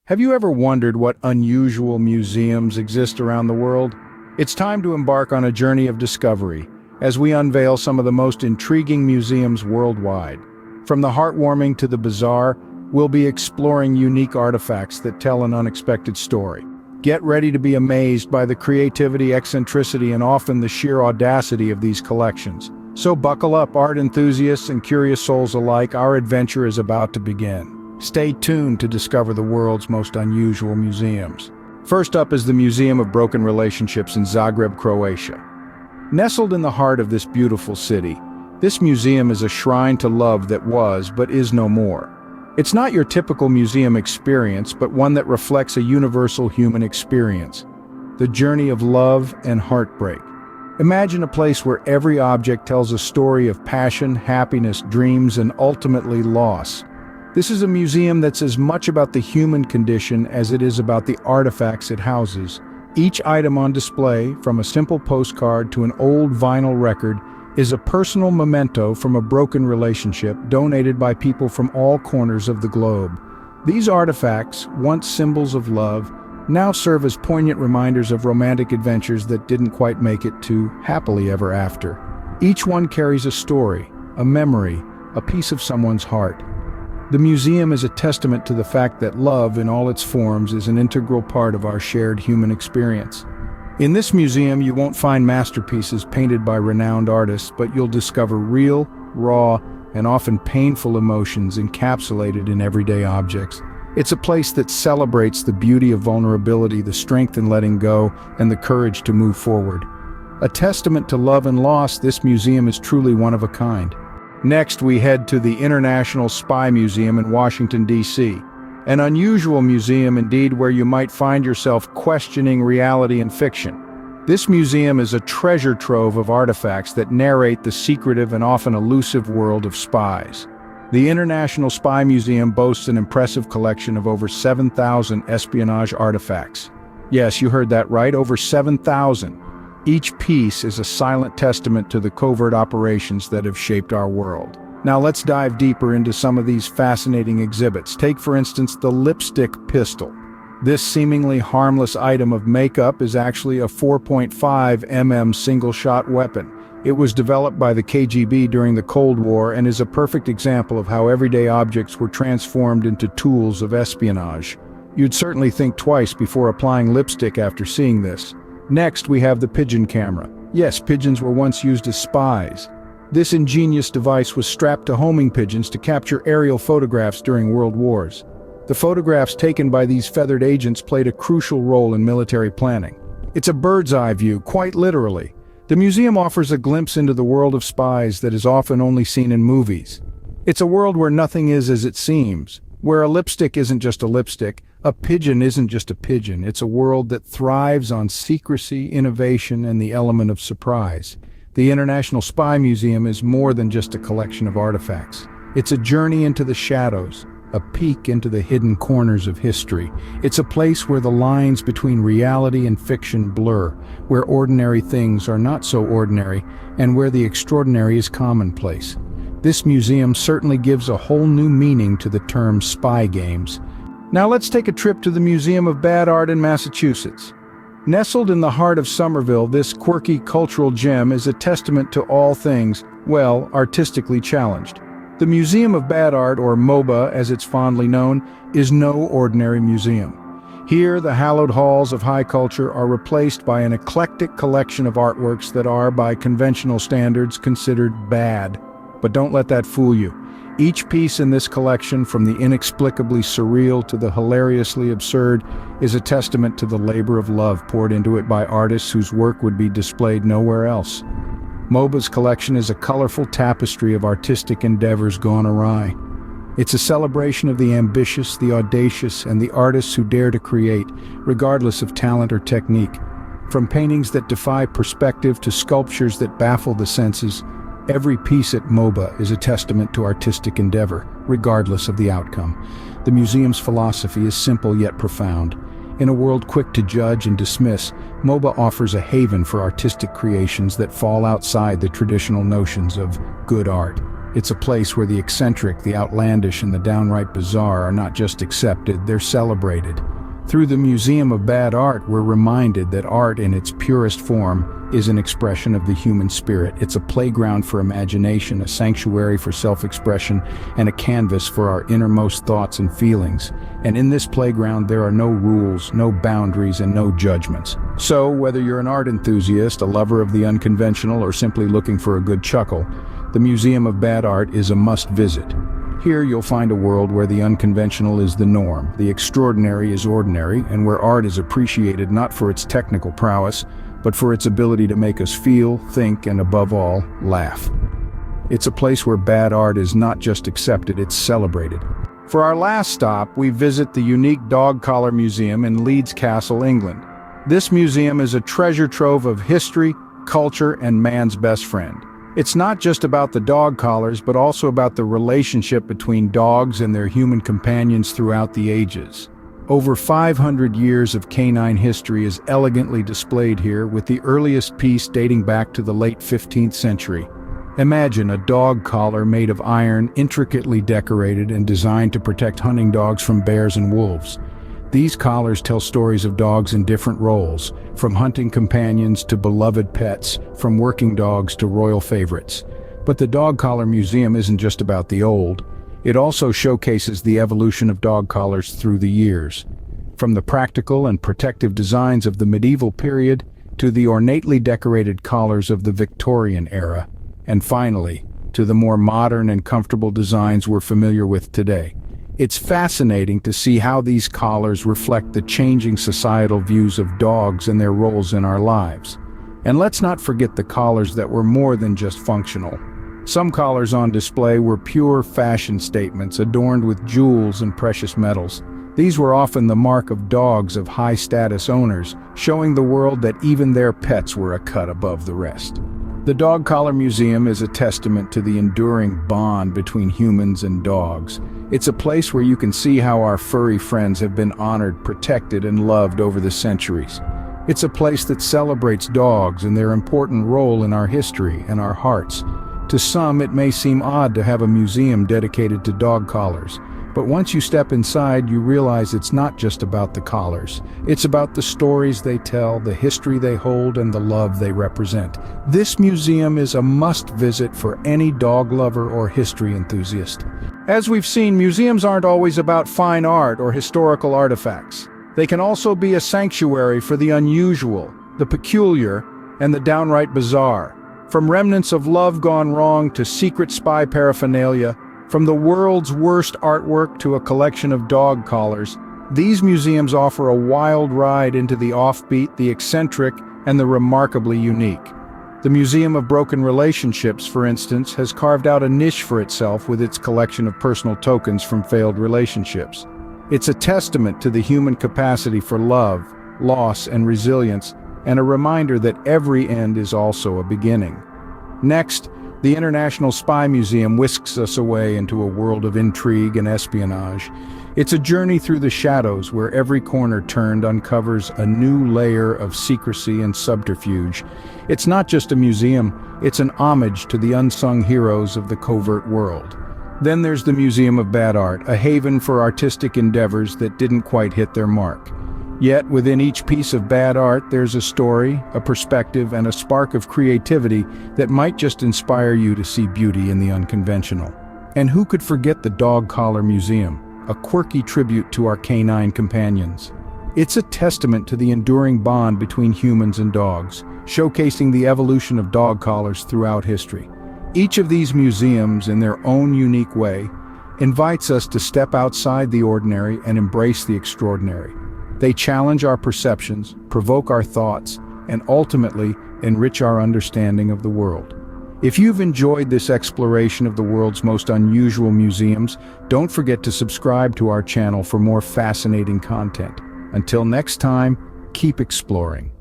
Have you ever wondered what unusual museums exist around the world? It's time to embark on a journey of discovery as we unveil some of the most intriguing museums worldwide. From the heartwarming to the bizarre, we'll be exploring unique artifacts that tell an unexpected story. Get ready to be amazed by the creativity, eccentricity, and often the sheer audacity of these collections. So buckle up, art enthusiasts and curious souls alike, our adventure is about to begin. Stay tuned to discover the world's most unusual museums. First up is the Museum of Broken Relationships in Zagreb, Croatia. Nestled in the heart of this beautiful city, this museum is a shrine to love that was but is no more. It's not your typical museum experience, but one that reflects a universal human experience, the journey of love and heartbreak. Imagine a place where every object tells a story of passion, happiness, dreams, and ultimately loss. This is a museum that's as much about the human condition as it is about the artifacts it houses. Each item on display, from a simple postcard to an old vinyl record, is a personal memento from a broken relationship donated by people from all corners of the globe. These artifacts, once symbols of love, now serve as poignant reminders of romantic adventures that didn't quite make it to happily ever after. Each one carries a story, a memory, a piece of someone's heart. The museum is a testament to the fact that love in all its forms is an integral part of our shared human experience. In this museum, you won't find masterpieces painted by renowned artists, but you'll discover real, raw, and often painful emotions encapsulated in everyday objects. It's a place that celebrates the beauty of vulnerability, the strength in letting go, and the courage to move forward. A testament to love and loss, this museum is truly one of a kind. Next, we head to the International Spy Museum in Washington, D.C. An unusual museum indeed, where you might find yourself questioning reality and fiction. This museum is a treasure trove of artifacts that narrate the secretive and often elusive world of spies. The International Spy Museum boasts an impressive collection of over 7,000 espionage artifacts. Yes, you heard that right, over 7,000. Each piece is a silent testament to the covert operations that have shaped our world. Now let's dive deeper into some of these fascinating exhibits. Take, for instance, the lipstick pistol. This seemingly harmless item of makeup is actually a 4.5 mm single-shot weapon. It was developed by the KGB during the Cold War and is a perfect example of how everyday objects were transformed into tools of espionage. You'd certainly think twice before applying lipstick after seeing this. Next, we have the pigeon camera. Yes, pigeons were once used as spies. This ingenious device was strapped to homing pigeons to capture aerial photographs during world wars. The photographs taken by these feathered agents played a crucial role in military planning. It's a bird's-eye view, quite literally. The museum offers a glimpse into the world of spies that is often only seen in movies. It's a world where nothing is as it seems, where a lipstick isn't just a lipstick, a pigeon isn't just a pigeon. It's a world that thrives on secrecy, innovation, and the element of surprise. The International Spy Museum is more than just a collection of artifacts. It's a journey into the shadows, a peek into the hidden corners of history. It's a place where the lines between reality and fiction blur, where ordinary things are not so ordinary, and where the extraordinary is commonplace. This museum certainly gives a whole new meaning to the term spy games. Now let's take a trip to the Museum of Bad Art in Massachusetts. Nestled in the heart of Somerville, this quirky cultural gem is a testament to all things, well, artistically challenged. The Museum of Bad Art, or MOBA as it's fondly known, is no ordinary museum. Here, the hallowed halls of high culture are replaced by an eclectic collection of artworks that are, by conventional standards, considered bad. But don't let that fool you. Each piece in this collection, from the inexplicably surreal to the hilariously absurd, is a testament to the labor of love poured into it by artists whose work would be displayed nowhere else. MOBA's collection is a colorful tapestry of artistic endeavors gone awry. It's a celebration of the ambitious, the audacious, and the artists who dare to create, regardless of talent or technique. From paintings that defy perspective to sculptures that baffle the senses, every piece at MOBA is a testament to artistic endeavor, regardless of the outcome. The museum's philosophy is simple yet profound. In a world quick to judge and dismiss, MOBA offers a haven for artistic creations that fall outside the traditional notions of good art. It's a place where the eccentric, the outlandish, and the downright bizarre are not just accepted, they're celebrated. Through the Museum of Bad Art, we're reminded that art in its purest form is an expression of the human spirit. It's a playground for imagination, a sanctuary for self-expression, and a canvas for our innermost thoughts and feelings. And in this playground, there are no rules, no boundaries, and no judgments. So, whether you're an art enthusiast, a lover of the unconventional, or simply looking for a good chuckle, the Museum of Bad Art is a must-visit. Here you'll find a world where the unconventional is the norm, the extraordinary is ordinary, and where art is appreciated not for its technical prowess, but for its ability to make us feel, think, and above all, laugh. It's a place where bad art is not just accepted, it's celebrated. For our last stop, we visit the unique Dog Collar Museum in Leeds Castle, England. This museum is a treasure trove of history, culture, and man's best friend. It's not just about the dog collars, but also about the relationship between dogs and their human companions throughout the ages. Over 500 years of canine history is elegantly displayed here, with the earliest piece dating back to the late 15th century. Imagine a dog collar made of iron, intricately decorated and designed to protect hunting dogs from bears and wolves. These collars tell stories of dogs in different roles, from hunting companions to beloved pets, from working dogs to royal favorites. But the Dog Collar Museum isn't just about the old. It also showcases the evolution of dog collars through the years. From the practical and protective designs of the medieval period to the ornately decorated collars of the Victorian era, and finally, to the more modern and comfortable designs we're familiar with today. It's fascinating to see how these collars reflect the changing societal views of dogs and their roles in our lives. And let's not forget the collars that were more than just functional. Some collars on display were pure fashion statements adorned with jewels and precious metals. These were often the mark of dogs of high-status owners, showing the world that even their pets were a cut above the rest. The Dog Collar Museum is a testament to the enduring bond between humans and dogs. It's a place where you can see how our furry friends have been honored, protected, and loved over the centuries. It's a place that celebrates dogs and their important role in our history and our hearts. To some, it may seem odd to have a museum dedicated to dog collars, but once you step inside, you realize it's not just about the collars. It's about the stories they tell, the history they hold, and the love they represent. This museum is a must-visit for any dog lover or history enthusiast. As we've seen, museums aren't always about fine art or historical artifacts. They can also be a sanctuary for the unusual, the peculiar, and the downright bizarre. From remnants of love gone wrong to secret spy paraphernalia, from the world's worst artwork to a collection of dog collars, these museums offer a wild ride into the offbeat, the eccentric, and the remarkably unique. The Museum of Broken Relationships, for instance, has carved out a niche for itself with its collection of personal tokens from failed relationships. It's a testament to the human capacity for love, loss, and resilience, and a reminder that every end is also a beginning. Next, the International Spy Museum whisks us away into a world of intrigue and espionage. It's a journey through the shadows where every corner turned uncovers a new layer of secrecy and subterfuge. It's not just a museum, it's an homage to the unsung heroes of the covert world. Then there's the Museum of Bad Art, a haven for artistic endeavors that didn't quite hit their mark. Yet within each piece of bad art, there's a story, a perspective, and a spark of creativity that might just inspire you to see beauty in the unconventional. And who could forget the Dog Collar Museum, a quirky tribute to our canine companions? It's a testament to the enduring bond between humans and dogs, showcasing the evolution of dog collars throughout history. Each of these museums, in their own unique way, invites us to step outside the ordinary and embrace the extraordinary. They challenge our perceptions, provoke our thoughts, and ultimately enrich our understanding of the world. If you've enjoyed this exploration of the world's most unusual museums, don't forget to subscribe to our channel for more fascinating content. Until next time, keep exploring.